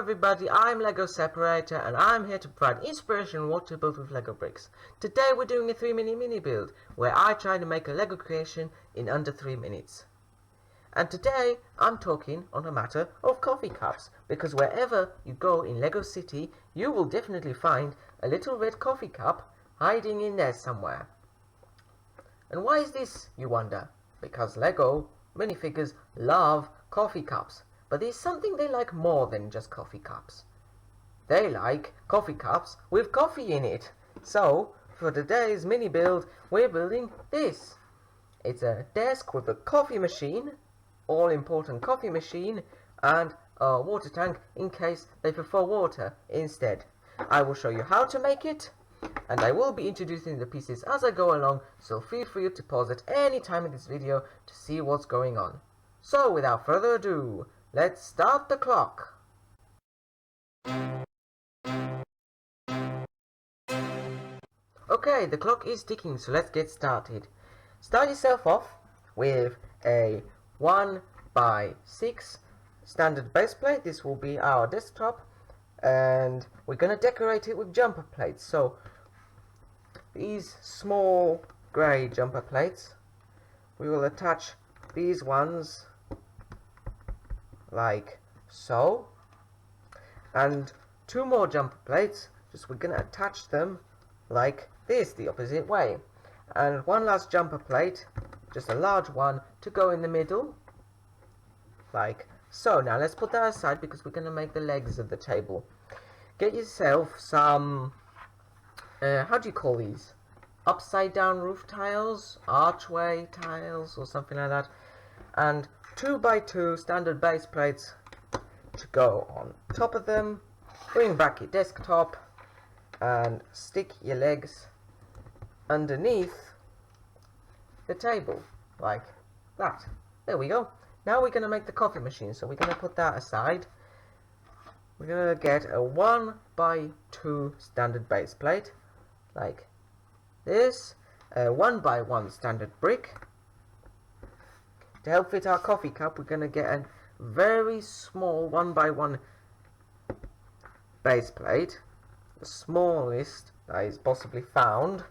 everybody, I'm Lego Separator and I'm here to provide inspiration on what to build with Lego bricks. Today we're doing a 3-minute mini build where I try to make a Lego creation in under 3 minutes. And today I'm talking on a matter of coffee cups, because wherever you go in Lego City you will definitely find a little red coffee cup hiding in there somewhere. And why is this, you wonder? Because Lego minifigures love coffee cups. But there's something they like more than just coffee cups. They like coffee cups with coffee in it. So, for today's mini build, we're building this. It's a desk with a coffee machine, all-important coffee machine, and a water tank in case they prefer water instead. I will show you how to make it, and I will be introducing the pieces as I go along, so feel free to pause at any time in this video to see what's going on. So, without further ado, let's start the clock. Okay, the clock is ticking, so let's get started. Start yourself off with a 1x6 standard base plate. This will be our desktop, and we're going to decorate it with jumper plates. So these small grey jumper plates, we will attach these ones like so, and 2 more jumper plates, just we're going to attach them like this, the opposite way, and 1 last jumper plate, just a large one, to go in the middle like so. Now let's put that aside because we're going to make the legs of the table. Get yourself some how do you call these, upside down roof tiles, archway tiles or something like that, and 2x2 standard base plates to go on top of them. Bring back your desktop and stick your legs underneath the table like that. There we go. Now we're going to make the coffee machine, so we're going to put that aside. We're going to get a 1x2 standard base plate like this, a 1x1 standard brick. To help fit our coffee cup, we're going to get a very small 1x1 base plate, the smallest that is possibly found,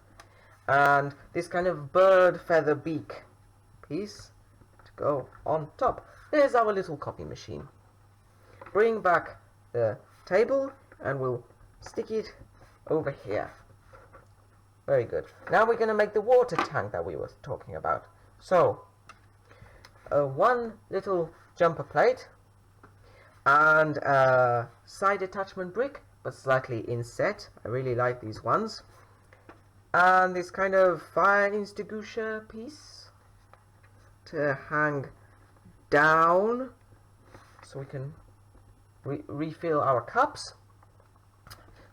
and this kind of bird feather beak piece to go on top. There's our little coffee machine. Bring back the table and we'll stick it over here. Very good. Now we're going to make the water tank that we were talking about. So, 1 little jumper plate and a side attachment brick, but slightly inset. I really like these ones. And this kind of fire extinguisher piece to hang down so we can refill our cups.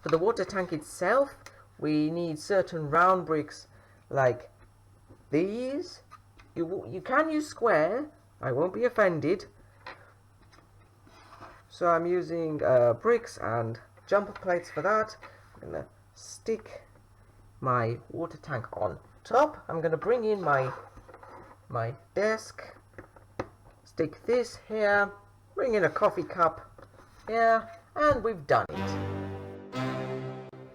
For the water tank itself, we need certain round bricks like these. You can use square, I won't be offended. So I'm using bricks and jumper plates for that. I'm going to stick my water tank on top. I'm going to bring in my desk, stick this here, bring in a coffee cup here, and we've done it.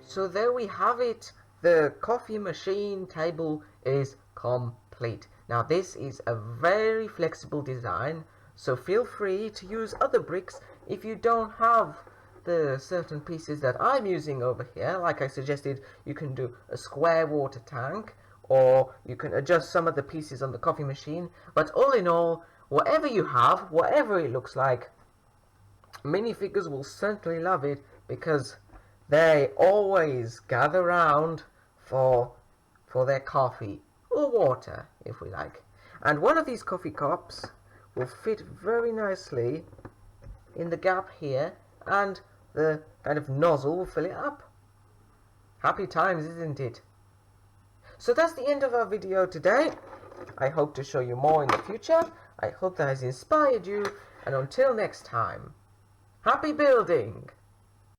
So there we have it. The coffee machine table is complete. Now this is a very flexible design, so feel free to use other bricks if you don't have the certain pieces that I'm using over here. Like I suggested, you can do a square water tank, or you can adjust some of the pieces on the coffee machine. But all in all, whatever you have, whatever it looks like, minifigures will certainly love it, because they always gather round for their coffee or water, if we like. And one of these coffee cups will fit very nicely in the gap here, and the kind of nozzle will fill it up. Happy times, isn't it? So that's the end of our video today. I hope to show you more in the future. I hope that has inspired you, and until next time, happy building!